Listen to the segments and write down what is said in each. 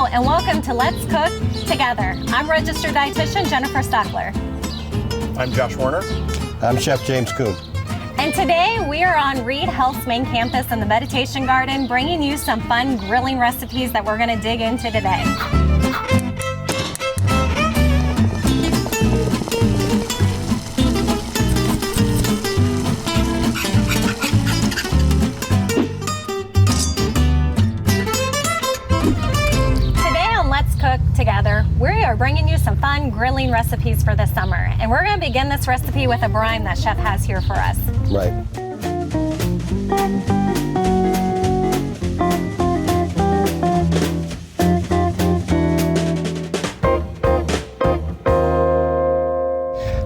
Hello and welcome to Let's Cook Together. I'm registered dietitian Jennifer Stockler. I'm Josh Warner. I'm Chef James Kuhn. And today we are on Reed Health's main campus in the Meditation Garden, bringing you some fun grilling recipes that we're going to dig into today. Together, we are bringing you some fun grilling recipes for this summer, and we're going to begin this recipe with a brine that Chef has here for us. Right.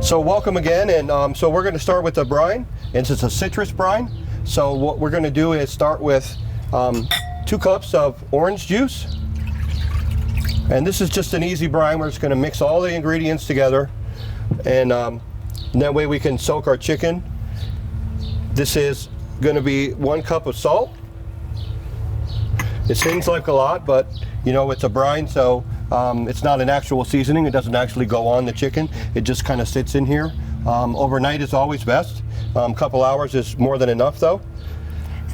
So welcome again, and so we're going to start with the brine, and it's a citrus brine. So what we're going to do is start with 2 cups of orange juice. And this is just an easy brine. We're just going to mix all the ingredients together, and that way we can soak our chicken. This is going to be 1 cup of salt. It seems like a lot, but you know, it's a brine, so it's not an actual seasoning. It doesn't actually go on the chicken. It just kind of sits in here. Overnight is always best. Couple hours is more than enough though.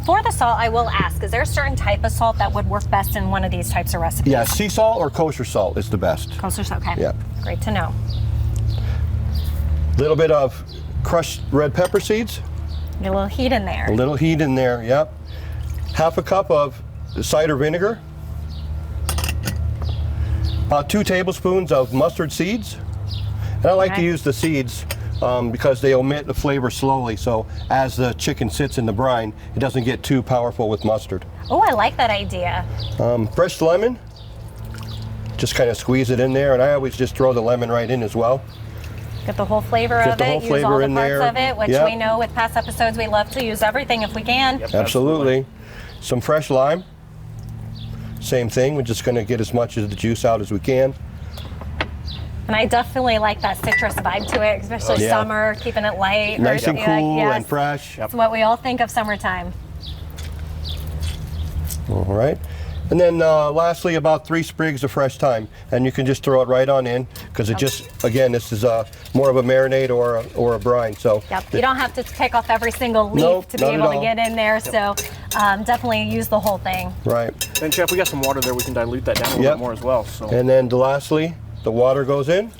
For the salt, I will ask, is there a certain type of salt that would work best in one of these types of recipes? Yeah, sea salt or kosher salt is the best. Kosher salt, okay. Yeah. Great to know. A little bit of crushed red pepper seeds. Get a little heat in there. A little heat in there, yep. 1/2 cup of cider vinegar. About 2 tablespoons of mustard seeds. And I like to use the seeds because they omit the flavor slowly, so as the chicken sits in the brine, it doesn't get too powerful with mustard. Oh, I like that idea. Fresh lemon, just kind of squeeze it in there, and I always just throw the lemon right in as well. Get the whole flavor of it, use all the parts of it, which we know with past episodes we love to use everything if we can. Yep, absolutely. Some fresh lime, same thing, we're just going to get as much of the juice out as we can. And I definitely like that citrus vibe to it, especially summer, keeping it light. Nice and cool and fresh. That's what we all think of summertime. All right. And then lastly, about 3 sprigs of fresh thyme. And you can just throw it right on in, because it just, again, this is more of a marinade or a brine. So you don't have to pick off every single leaf to be able to get in there. So definitely use the whole thing. Right. And Chef, we got some water there. We can dilute that down a little bit more as well. So. And then lastly, the water goes in.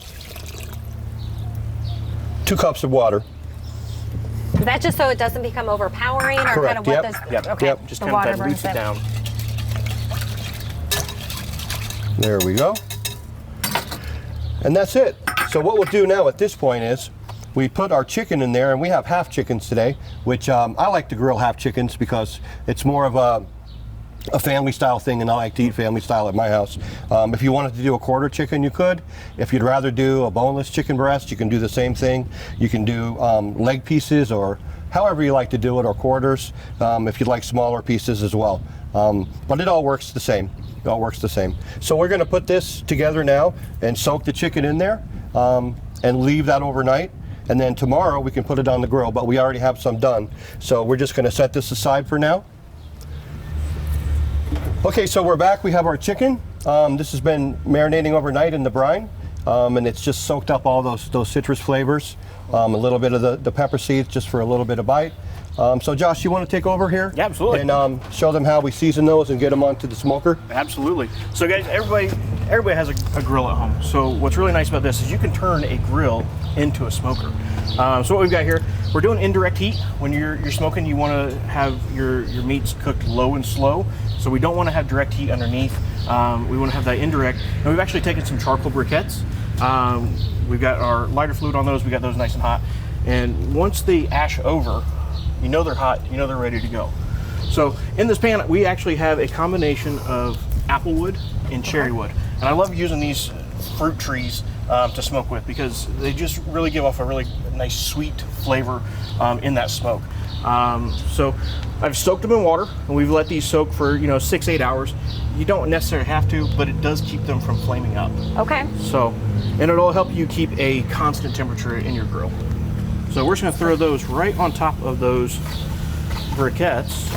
2 cups of water. Is that just so it doesn't become overpowering, or correct. kind of what Yep. Okay. Just the kind water of dilutes it down. There we go. And that's it. So what we'll do now at this point is we put our chicken in there, and we have half chickens today, which I like to grill half chickens because it's more of a family style thing, and I like to eat family style at my house. If you wanted to do a quarter chicken, you could. If you'd rather do a boneless chicken breast, you can do the same thing. You can do leg pieces, or however you like to do it, or quarters, if you'd like smaller pieces as well. But it all works the same. It all works the same. So we're going to put this together now and soak the chicken in there and leave that overnight. And then tomorrow we can put it on the grill, but we already have some done. So we're just going to set this aside for now. Okay, so we're back. We have our chicken. This has been marinating overnight in the brine, and it's just soaked up all those citrus flavors. A little bit of the pepper seeds just for a little bit of bite. So Josh, you want to take over here? Yeah, absolutely. And show them how we season those and get them onto the smoker? Absolutely. So guys, everybody has a grill at home. So what's really nice about this is you can turn a grill into a smoker. So what we've got here, we're doing indirect heat. When you're smoking, you want to have your meats cooked low and slow. So we don't want to have direct heat underneath. We want to have that indirect. And we've actually taken some charcoal briquettes. We've got our lighter fluid on those. We got those nice and hot. And once they ash over, you know they're hot, you know they're ready to go. So in this pan, we actually have a combination of apple wood and cherry wood. And I love using these fruit trees to smoke with, because they just really give off a really nice sweet flavor in that smoke. So I've soaked them in water, and we've let these soak for 6-8 hours. You don't necessarily have to, but it does keep them from flaming up. Okay. So, and it'll help you keep a constant temperature in your grill. So we're just going to throw those right on top of those briquettes.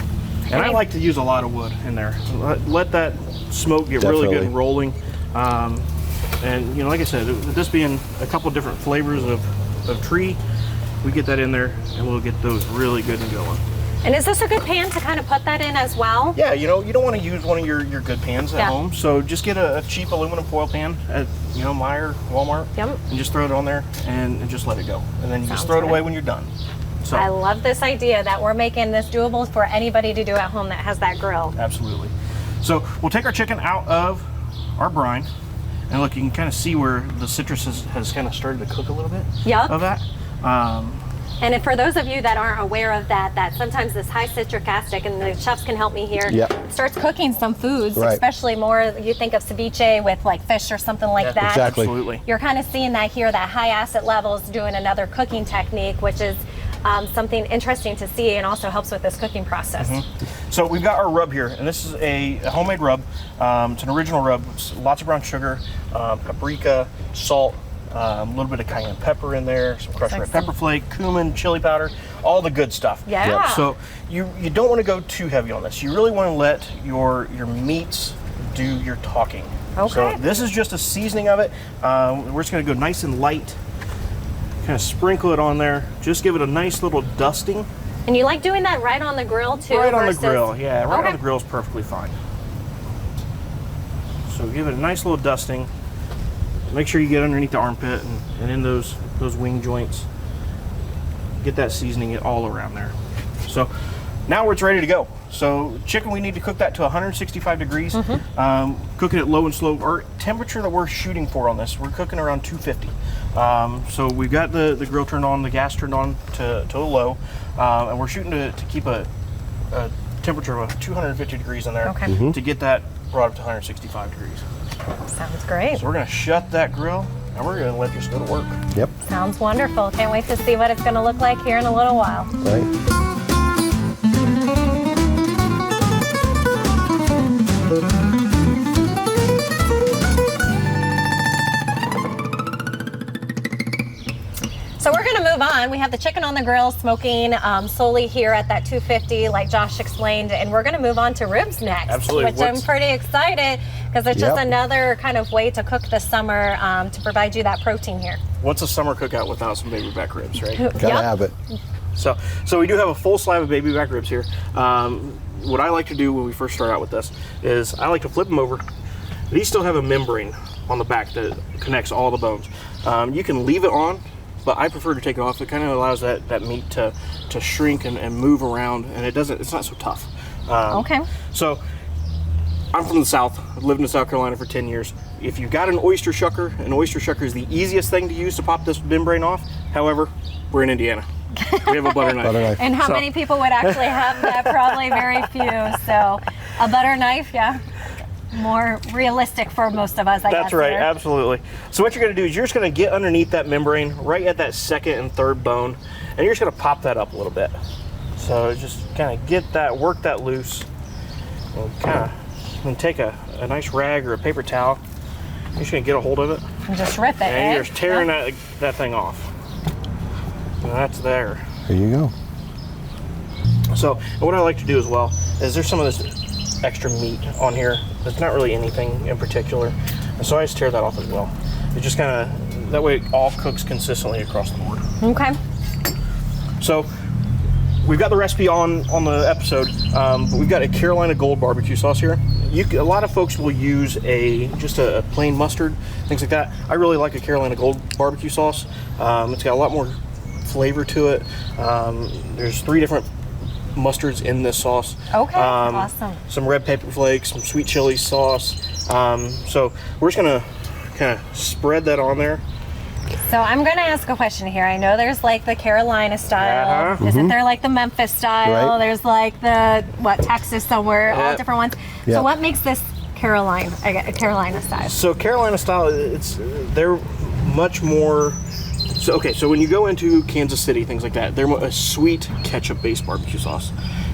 And I like to use a lot of wood in there. Let that smoke get really good and rolling. And like I said, this being a couple different flavors of tree, we get that in there and we'll get those really good and going. And is this a good pan to kind of put that in as well? Yeah, you don't want to use one of your good pans at home, so just get a cheap aluminum foil pan at Meijer, Walmart, and just throw it on there and just let it go. And then you just throw it away when you're done. So I love this idea that we're making this doable for anybody to do at home that has that grill. Absolutely. So we'll take our chicken out of our brine, and look, you can kind of see where the citrus has kind of started to cook a little bit of that. And if for those of you that aren't aware of that sometimes this high citric acid, and the chefs can help me here, starts cooking some foods, especially more, you think of ceviche with like fish or something like that. Exactly. Absolutely. You're kind of seeing that here, that high acid levels doing another cooking technique, which is something interesting to see and also helps with this cooking process. So we've got our rub here, and this is a homemade rub. It's an original rub. It's lots of brown sugar, paprika, salt, a little bit of cayenne pepper in there, some crushed red pepper flake, cumin, chili powder, all the good stuff. So you don't want to go too heavy on this. You really want to let your meats do your talking. So this is just a seasoning of it. We're just going to go nice and light. Kind of sprinkle it on there. Just give it a nice little dusting. And you like doing that right on the grill too? Right on the grill, yeah. Right on the grill is perfectly fine. So give it a nice little dusting. Make sure you get underneath the armpit and in those wing joints. Get that seasoning all around there. So now it's ready to go. So chicken, we need to cook that to 165 degrees. Cooking it low and slow. Our temperature that we're shooting for on this, we're cooking around 250. So we've got the grill turned on, the gas turned on to low, and we're shooting to keep a temperature of 250 degrees in there to get that brought up to 165 degrees. Sounds great. So we're going to shut that grill and we're going to let this go to work. Yep. Sounds wonderful. Can't wait to see what it's going to look like here in a little while. Right. So we're going to move on. We have the chicken on the grill smoking slowly here at that 250 like Josh explained, and we're going to move on to ribs next. Absolutely. Which I'm pretty excited because it's just another kind of way to cook this summer to provide you that protein here. What's a summer cookout without some baby back ribs, right? Gotta have it. So we do have a full slab of baby back ribs here. What I like to do when we first start out with this is I like to flip them over. These still have a membrane on the back that connects all the bones. You can leave it on, but I prefer to take it off. It kind of allows that meat to shrink and move around, and it's not so tough. So I'm from the South. I've lived in South Carolina for 10 years. If you've got an oyster shucker is the easiest thing to use to pop this membrane off. However, we're in Indiana. We have a butter knife. And how many people would actually have that? Probably very few. So a butter knife, more realistic for most of us, I guess. That's right, absolutely. So what you're going to do is you're just going to get underneath that membrane, right at that second and third bone, and you're just going to pop that up a little bit. So just kind of work that loose, and take a nice rag or a paper towel. You're just going to get a hold of it. And just rip it, and you're just tearing that thing off. And that's there. There you go. So what I like to do as well is there's some of this extra meat on here. There's not really anything in particular. And so I just tear that off as well. It just kind of, that way it all cooks consistently across the board. Okay. So we've got the recipe on the episode, but we've got a Carolina Gold barbecue sauce here. A lot of folks will use just a plain mustard, things like that. I really like a Carolina Gold barbecue sauce. It's got a lot more flavor to it. There's 3 different mustards in this sauce. Okay, awesome. Some red pepper flakes, some sweet chili sauce. So we're just gonna kind of spread that on there. So I'm going to ask a question here. I know there's like the Carolina style. Isn't there like the Memphis style? Right. There's like the Texas somewhere, all different ones. So what makes this Carolina style? So Carolina style, they're much more. So when you go into Kansas City, things like that, they're a sweet ketchup-based barbecue sauce.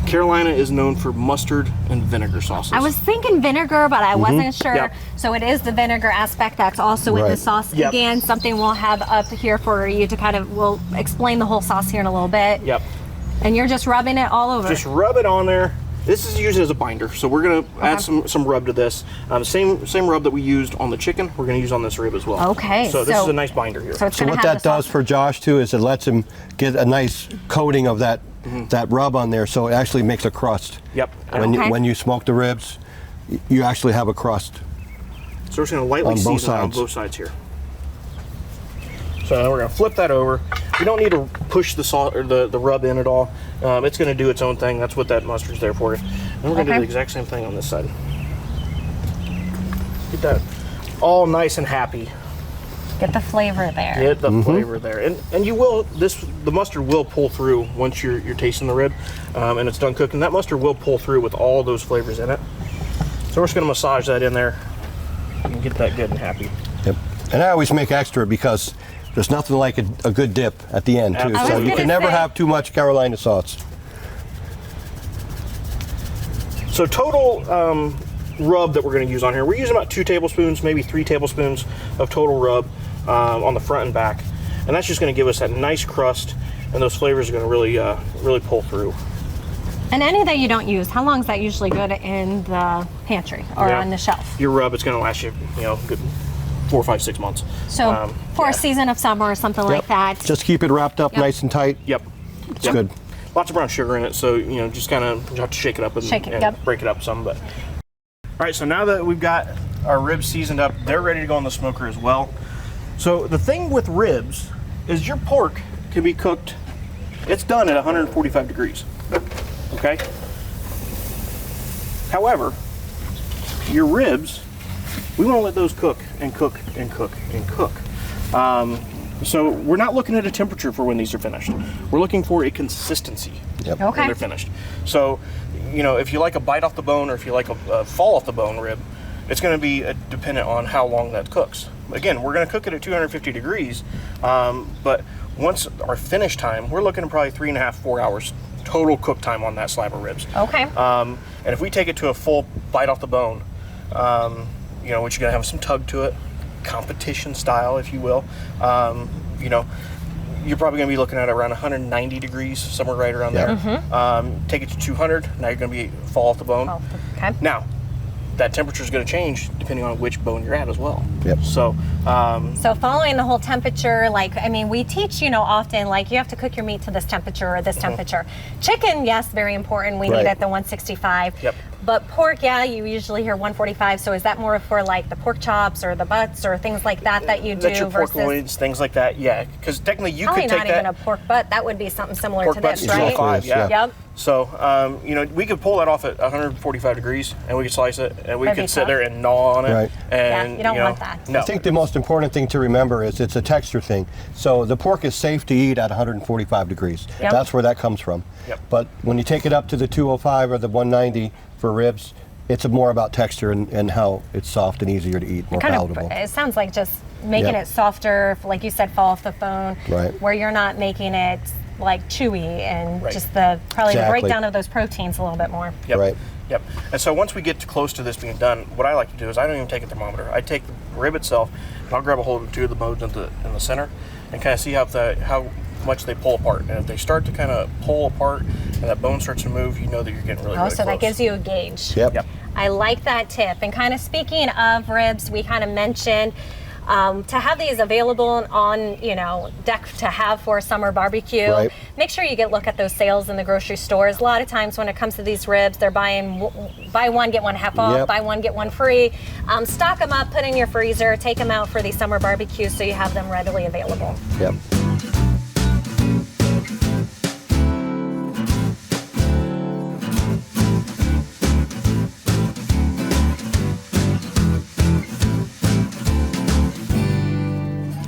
Carolina is known for mustard and vinegar sauces. I was thinking vinegar, but I wasn't sure. Yep. So it is the vinegar aspect that's also in the sauce. Yep. Again, something we'll have up here for you to we'll explain the whole sauce here in a little bit. Yep. And you're just rubbing it all over. Just rub it on there. This is used as a binder, so we're going to add some rub to this. Same rub that we used on the chicken, we're going to use on this rib as well. Okay. So this is a nice binder here. So what that does for Josh too is it lets him get a nice coating of that rub on there, so it actually makes a crust. Yep. When you smoke the ribs, you actually have a crust. So we're just going to lightly season on both sides here. So now we're going to flip that over. We don't need to push the salt or the rub in at all. It's going to do its own thing. That's what that mustard's there for. And we're going to do the exact same thing on this side. Get that all nice and happy. Get the flavor there. Get the flavor there, and you will. The mustard will pull through once you're tasting the rib, and it's done cooking. That mustard will pull through with all those flavors in it. So we're just going to massage that in there and get that good and happy. Yep. And I always make extra because there's nothing like a good dip at the end too. So you can never have too much Carolina sauce. So total rub that we're going to use on here, we're using about 2 tablespoons, maybe 3 tablespoons of total rub on the front and back, and that's just going to give us that nice crust, and those flavors are going to really pull through. And any that you don't use, how long is that usually good in the pantry or on the shelf? Your rub, it's going to last you, good 4, 5, 6 months. So for a season of summer or something like that. Just keep it wrapped up nice and tight. Yep. It's good. Lots of brown sugar in it, so just kind of have to shake it up and break it up some. But all right, so now that we've got our ribs seasoned up, they're ready to go on the smoker as well. So the thing with ribs is your pork can be cooked. It's done at 145 degrees. Okay. However, your ribs, we want to let those cook and cook and cook and cook. So we're not looking at a temperature for when these are finished. We're looking for a consistency when they're finished. So, if you like a bite off the bone or if you like a fall off the bone rib, it's going to be dependent on how long that cooks. Again, we're going to cook it at 250 degrees, but once our finish time, we're looking at probably 3.5, 4 hours total cook time on that slab of ribs. Okay. And if we take it to a full bite off the bone, which you're going to have some tug to it, competition style, if you will, you're probably going to be looking at around 190 degrees, somewhere right around there. Take it to 200, now you're going to be fall off the bone. Okay. Now, that temperature is going to change depending on which bone you're at as well. Yep. So following the whole temperature, we teach, often, you have to cook your meat to this temperature or this temperature. Chicken, yes, very important. We need it at the 165. Yep. But pork, you usually hear 145. So is that more for the pork chops or the butts or things like that you do? That's your pork loins, things like that. Yeah, because technically you could take that. Probably not even a pork butt. That would be something similar to this, right? 5, yeah. Yep. So, we could pull that off at 145 degrees, and we could slice it, and we could sit there and gnaw on it. Right. And you don't want that. No. I think the most important thing to remember is it's a texture thing. So the pork is safe to eat at 145 degrees. Yep. That's where that comes from. Yep. But when you take it up to the 205 or the 190 for ribs, it's more about texture and how it's soft and easier to eat, more palatable. It sounds like just making it softer, like you said, fall off the bone, where you're not making it chewy and just the breakdown of those proteins a little bit more. Yep. Right. Yep. And so once we get close to this being done, what I like to do is I don't even take a thermometer. I take the rib itself and I'll grab a hold of 2 of the bones in the center and kind of see how much they pull apart. And if they start to kind of pull apart and that bone starts to move, you know that you're getting really close. So that gives you a gauge. Yep. I like that tip. And kind of speaking of ribs, we kind of mentioned to have these available on, deck to have for a summer barbecue. Right. Make sure you look at those sales in the grocery stores. A lot of times when it comes to these ribs, they're buying buy one, get one half off, buy one, get one free. Stock them up, put in your freezer, take them out for these summer barbecues so you have them readily available. Yep.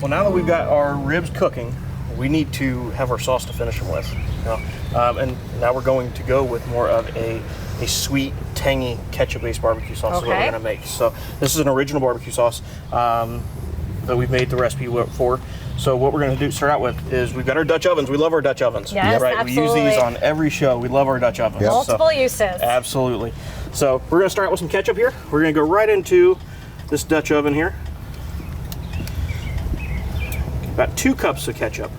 Well, now that we've got our ribs cooking, we need to have our sauce to finish them with. And now we're going to go with more of a sweet, tangy, ketchup-based barbecue sauce is what we're going to make. So this is an original barbecue sauce that we've made the recipe for. So what we're going to start out with is we've got our Dutch ovens. We love our Dutch ovens. Yes, right? absolutely. We use these on every show. We love our Dutch ovens. Yep. Multiple uses. Absolutely. So we're going to start out with some ketchup here. We're going to go right into this Dutch oven here. About 2 cups of ketchup.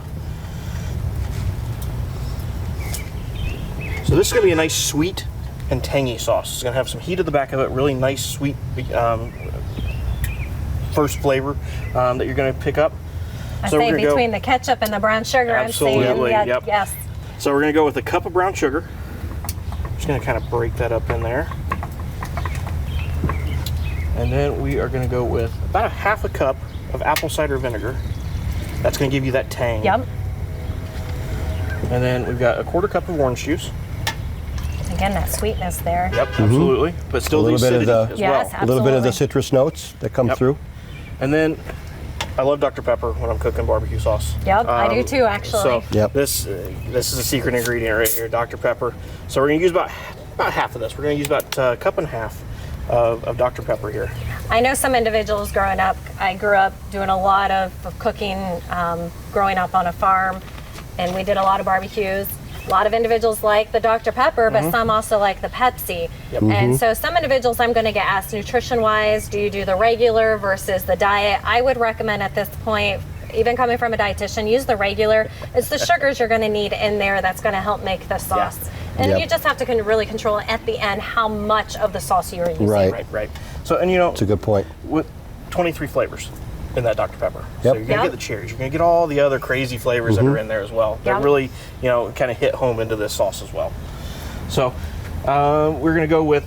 So this is going to be a nice sweet and tangy sauce. It's gonna have some heat at the back of it, really nice, sweet first flavor that you're gonna pick up. I say between the ketchup and the brown sugar, absolutely, I'm saying, yep. yes. So we're gonna go with a cup of brown sugar. Just gonna kind of break that up in there. And then we are gonna go with about a half a cup of apple cider vinegar. That's gonna give you that tang. Yep. And then we've got a quarter cup of orange juice. Again, that sweetness there. Yep, absolutely. But still the acidity as well. Absolutely. A little bit of the citrus notes that come through. And then I love Dr. Pepper when I'm cooking barbecue sauce. Yep, I do too, actually. So this is a secret ingredient right here, Dr. Pepper. So we're gonna use about half of this. We're gonna use about a cup and a half of Dr. Pepper here. I know some individuals growing up, I grew up doing a lot of cooking, growing up on a farm, and we did a lot of barbecues. A lot of individuals like the Dr. Pepper, but some also like the Pepsi. Yep. And so some individuals I'm going to get asked nutrition-wise, do you do the regular versus the diet? I would recommend at this point, even coming from a dietitian, use the regular. It's the sugars you're going to need in there that's going to help make the sauce. Yeah. And you just have to really control at the end how much of the sauce you're using. Right. So, and you know, that's a good point. With 23 flavors in that Dr. Pepper. Yep. So you're going to get the cherries. You're going to get all the other crazy flavors that are in there as well. That really, you know, kind of hit home into this sauce as well. So we're going to go with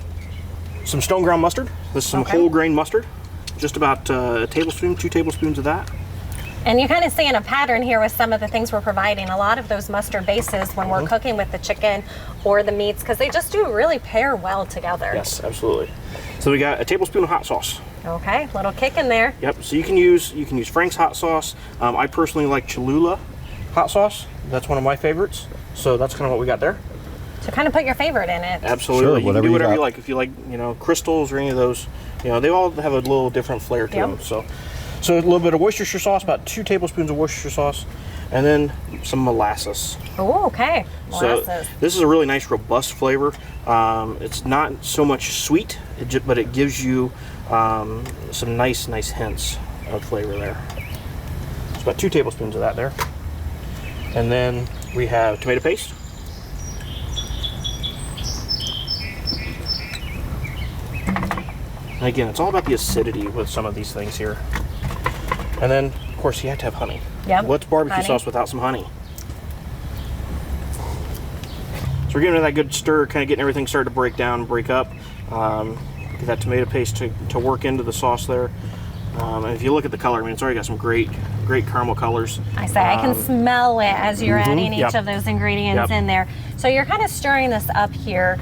some stone ground mustard. This is some whole grain mustard. Just about a tablespoon, 2 tablespoons of that. And you're kind of seeing a pattern here with some of the things we're providing. A lot of those mustard bases when we're cooking with the chicken or the meats, because they just do really pair well together. Yes, absolutely. So we got a tablespoon of hot sauce. Okay, little kick in there. Yep. So you can use Frank's hot sauce. I personally like Cholula hot sauce. That's one of my favorites. So that's kind of what we got there. So kind of put your favorite in it. Absolutely. Sure, you can do whatever you you like. If you like, you know, crystals or any of those, you know, they all have a little different flair to them. So a little bit of Worcestershire sauce, about 2 tablespoons of Worcestershire sauce, and then some molasses. Oh, okay. Molasses. So this is a really nice, robust flavor. It's not so much sweet, but it gives you some nice hints of flavor there. It's about 2 tablespoons of that there. And then we have tomato paste. And again, it's all about the acidity with some of these things here. And then, of course, you have to have honey. Yep. What's barbecue sauce without some honey? So we're giving it that good stir, kind of getting everything started to break down, break up. Get that tomato paste to work into the sauce there. And if you look at the color, I mean, it's already got some great caramel colors. I can smell it as you're adding each of those ingredients in there. So you're kind of stirring this up here.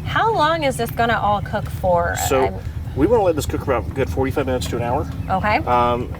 How long is this going to all cook for? So we want to let this cook for about a good 45 minutes to an hour. Okay.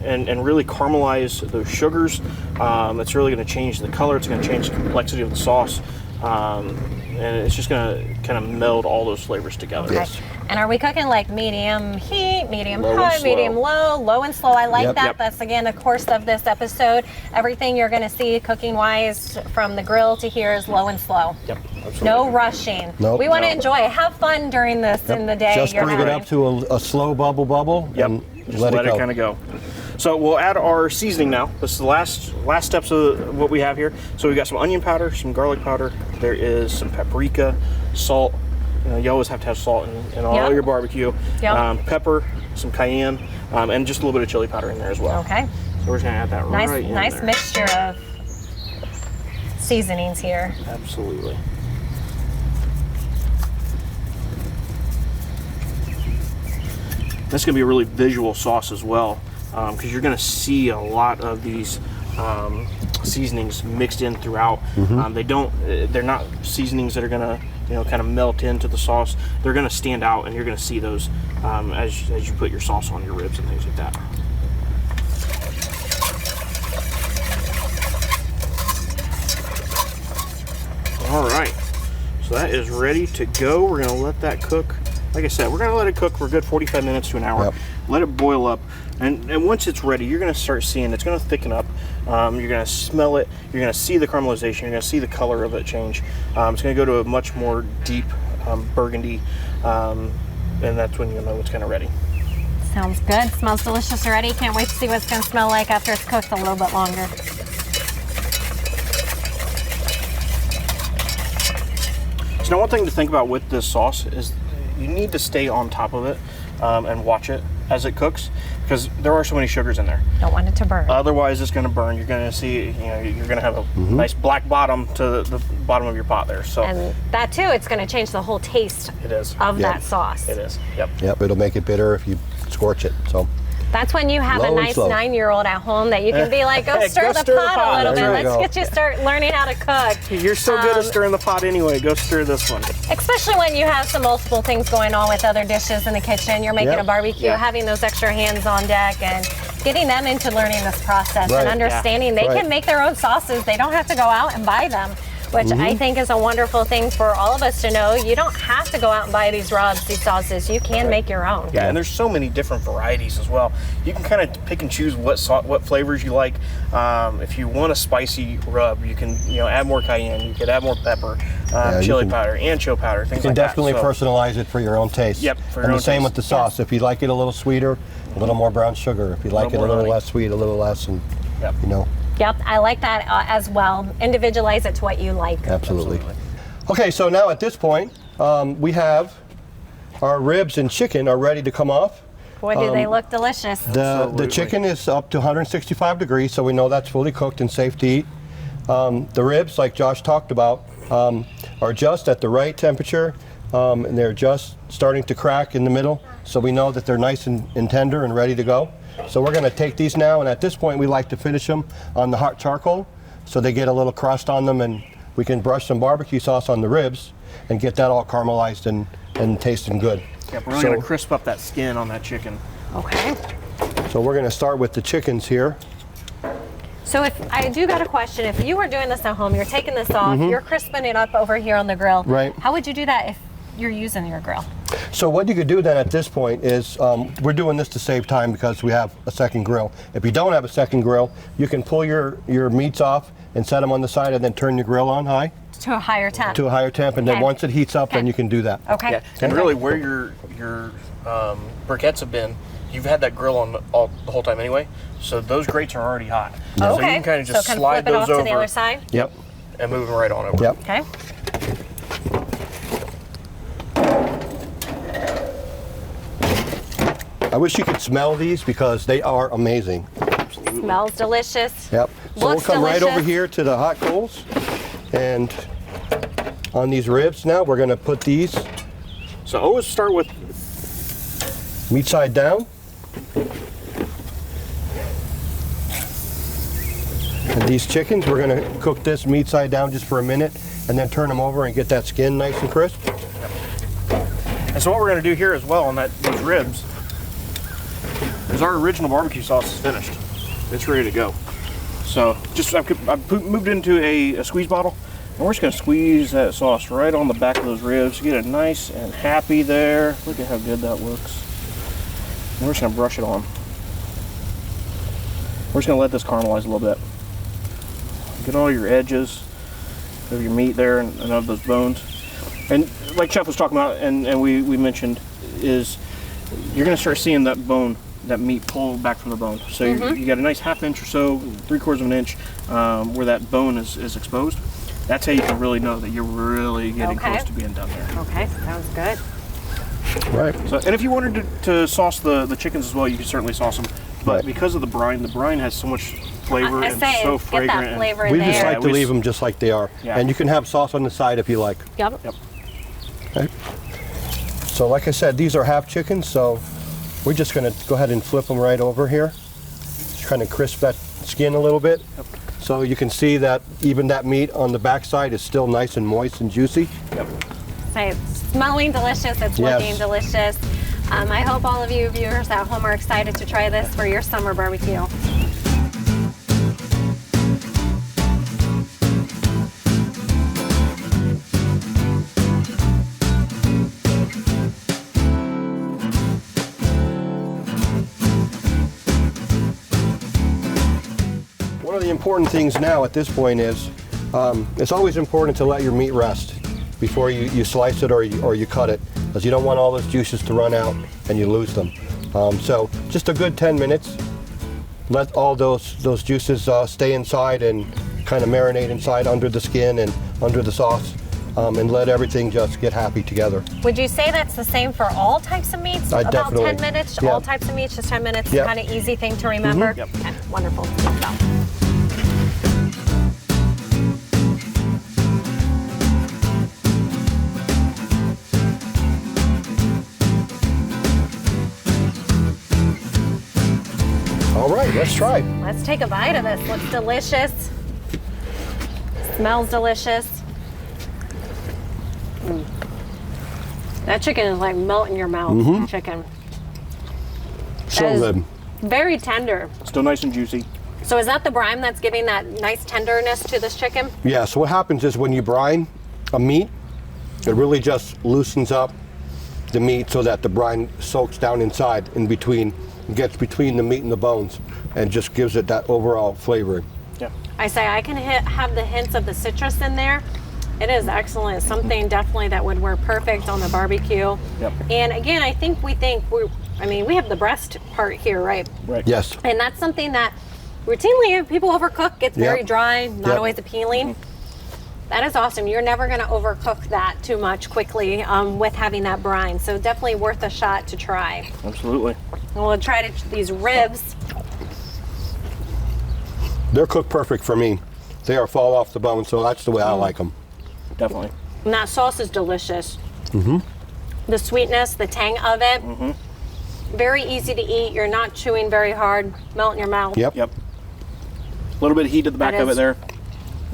And really caramelize those sugars. It's really going to change the color. It's going to change the complexity of the sauce. And it's just going to kind of meld all those flavors together. Okay. And are we cooking like medium heat, medium low high, medium low, low and slow? I like that. Yep. That's, again, the course of this episode. Everything you're going to see cooking-wise from the grill to here is low and slow. Yep, absolutely. No rushing. Nope. We want to enjoy it. Have fun during this in the day. Just bring it up to a slow bubble. Yep. And Just let it kind of go. So we'll add our seasoning now. This is the last steps of what we have here. So we got some onion powder, some garlic powder. There is some paprika, salt. You know, you always have to have salt in all your barbecue. Yep. Pepper, some cayenne, and just a little bit of chili powder in there as well. Okay. So we're just gonna add that right in there. Nice mixture of seasonings here. Absolutely. That's going to be a really visual sauce as well, because you're going to see a lot of these seasonings mixed in throughout. They're not seasonings that are going to, you know, kind of melt into the sauce. They're going to stand out, and you're going to see those as you put your sauce on your ribs and things like that. All right, so that is ready to go. We're going to let that cook. Like I said, we're going to let it cook for a good 45 minutes to an hour. Yep. Let it boil up. And once it's ready, you're going to start seeing it's going to thicken up. You're going to smell it. You're going to see the caramelization. You're going to see the color of it change. It's going to go to a much more deep burgundy. And that's when you'll know it's kind of ready. Sounds good. Smells delicious already. Can't wait to see what it's going to smell like after it's cooked a little bit longer. So now one thing to think about with this sauce is you need to stay on top of it and watch it as it cooks, because there are so many sugars in there. Don't want it to burn. Otherwise, it's going to burn. You're going to see, you're going to have a nice black bottom to the bottom of your pot there. So, and that too, it's going to change the whole taste of that sauce. It is. Yep. Yep. It'll make it bitter if you scorch it. So. That's when you have a nice 9-year-old at home that you can be like, go stir the pot a little bit. Let's get you start learning how to cook. You're so good at stirring the pot anyway. Go stir this one. Especially when you have some multiple things going on with other dishes in the kitchen. You're making a barbecue, having those extra hands on deck, and getting them into learning this process and understanding they can make their own sauces. They don't have to go out and buy them, which I think is a wonderful thing for all of us to know. You don't have to go out and buy these rubs, these sauces. You can make your own. Yeah, and there's so many different varieties as well. You can kind of pick and choose what flavors you like. If you want a spicy rub, you can add more cayenne. You could add more pepper, chili powder, ancho powder, things like that. You can definitely personalize it for your own taste. Yep, for your and own the same taste. with the sauce. If you like it a little sweeter, a little more brown sugar. If you like it a little less sweet, a little less, and Yep, I like that as well. Individualize it to what you like. Absolutely. Okay, so now at this point, we have our ribs and chicken are ready to come off. Boy, do they look delicious. The chicken is up to 165 degrees, so we know that's fully cooked and safe to eat. The ribs, like Josh talked about, are just at the right temperature, and they're just starting to crack in the middle, so we know that they're nice and tender and ready to go. So we're going to take these now, and at this point we like to finish them on the hot charcoal so they get a little crust on them, and we can brush some barbecue sauce on the ribs and get that all caramelized and tasting good. Yep, we're really going to crisp up that skin on that chicken. Okay. So we're going to start with the chickens here. So if I do got a question, if you were doing this at home, you're taking this off, you're crisping it up over here on the grill. Right. How would you do that if you're using your grill? So what you could do then at this point is, we're doing this to save time because we have a second grill. If you don't have a second grill, you can pull your meats off and set them on the side and then turn your grill on high. To a higher temp. To a higher temp, and then once it heats up, then you can do that. Okay. Yeah. And really where your briquettes have been, you've had that grill on the whole time anyway, so those grates are already hot. Okay. So you can kind of just slide flip it those off over to the other side? Yep. And move them right on over. Yep. Okay. I wish you could smell these because they are amazing. Smells delicious. Yep. So we'll come right over here to the hot coals, and on these ribs now we're going to put these. So always start with meat side down. And these chickens, we're going to cook this meat side down just for a minute and then turn them over and get that skin nice and crisp. And so what we're going to do here as well on those ribs is our original barbecue sauce is finished. It's ready to go. So just I've moved into a squeeze bottle, and we're just going to squeeze that sauce right on the back of those ribs. Get it nice and happy there. Look at how good that looks. And we're just going to brush it on. We're just going to let this caramelize a little bit. Get all your edges of your meat there and of those bones. And like Chef was talking about, and we mentioned, is you're going to start seeing that bone, that meat pull back from the bone. So you got a nice 1/2 inch or so, 3/4 of an inch, where that bone is exposed. That's how you can really know that you're really getting close to being done there. Okay, sounds good. Right. So, and if you wanted to sauce the chickens as well, you can certainly sauce them. But because of the brine has so much flavor and so fragrant. Get that flavor in We there. just like to leave them just like they are. Yeah. And you can have sauce on the side if you like. Yep. Okay. So like I said, these are half chickens, so we're just going to go ahead and flip them right over here. Just kind of crisp that skin a little bit. Yep. So you can see that even that meat on the back side is still nice and moist and juicy. Yep. Say it's smelling delicious, it's looking delicious. I hope all of you viewers at home are excited to try this for your summer barbecue. One of the important things now at this point is it's always important to let your meat rest before you slice it or you cut it, because you don't want all those juices to run out and you lose them. So just a good 10 minutes. Let all those juices stay inside and kind of marinate inside under the skin and under the sauce. and let everything just get happy together. Would you say that's the same for all types of meats? About Definitely. 10 minutes, Yep. all types of meats, just 10 minutes, Yep. kind of easy thing to remember? Yep. Okay, wonderful. So. All right, let's try. Let's take a bite of this. Looks delicious. Smells delicious. That chicken is like melt in your mouth. Chicken. So That is good. very tender. Still nice and juicy. So is that the brine that's giving that nice tenderness to this chicken? Yeah, so what happens is when you brine a meat, it really just loosens up the meat so that the brine soaks down inside in between, gets between the meat and the bones, and just gives it that overall flavoring. Yeah. I say I can have the hints of the citrus in there. It is excellent. Something definitely that would work perfect on the barbecue. Yep. And again, I think we have the breast part here, right? Right. Yes. And that's something that routinely if people overcook, gets very Yep. dry, not Yep. always appealing. That is awesome. You're never going to overcook that too much quickly with having that brine. So definitely worth a shot to try. Absolutely. And we'll try these ribs. They're cooked perfect for me. They are fall off the bone, so that's the way I like them. Definitely. And that sauce is delicious. The sweetness, the tang of it. Very easy to eat. You're not chewing very hard. Melt in your mouth. Yep. Yep. A little bit of heat at the back of it there.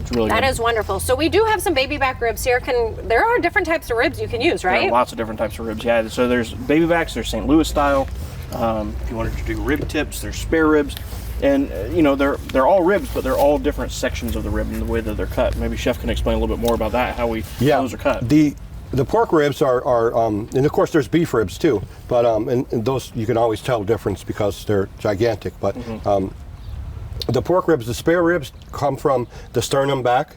It's really good. That is wonderful. So we do have some baby back ribs here. There are different types of ribs you can use, There right? are lots of different types of ribs. Yeah. So there's baby backs. There's St. Louis style. If you wanted to do rib tips, there's spare ribs. And they're all ribs, but they're all different sections of the rib and the way that they're cut. Maybe Chef can explain a little bit more about that, how those are cut. The pork ribs are and of course there's beef ribs too, but and those you can always tell the difference because they're gigantic. But the pork ribs, the spare ribs, come from the sternum back,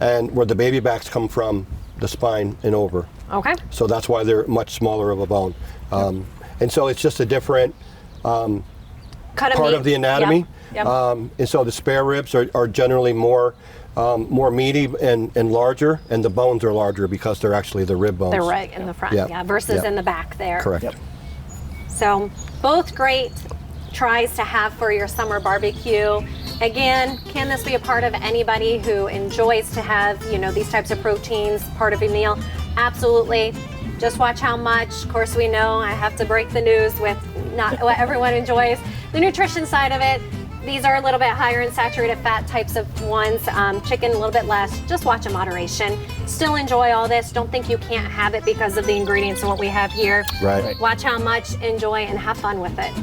and where the baby backs come from the spine and over. Okay. So that's why they're much smaller of a bone, and so it's just a different Cut part of the anatomy. Yep. And so the spare ribs are generally more meaty and larger, and the bones are larger because they're actually the rib bones. They're right in the front, Yeah. versus Yeah. in the back there. Correct. Yep. So both great tries to have for your summer barbecue. Again, can this be a part of anybody who enjoys to have, these types of proteins part of a meal? Absolutely. Just watch how much. Of course, we know I have to break the news with not what everyone enjoys. The nutrition side of it, these are a little bit higher in saturated fat types of ones. Chicken a little bit less. Just watch in moderation. Still enjoy all this. Don't think you can't have it because of the ingredients and what we have here. Right. Watch how much, enjoy, and have fun with it.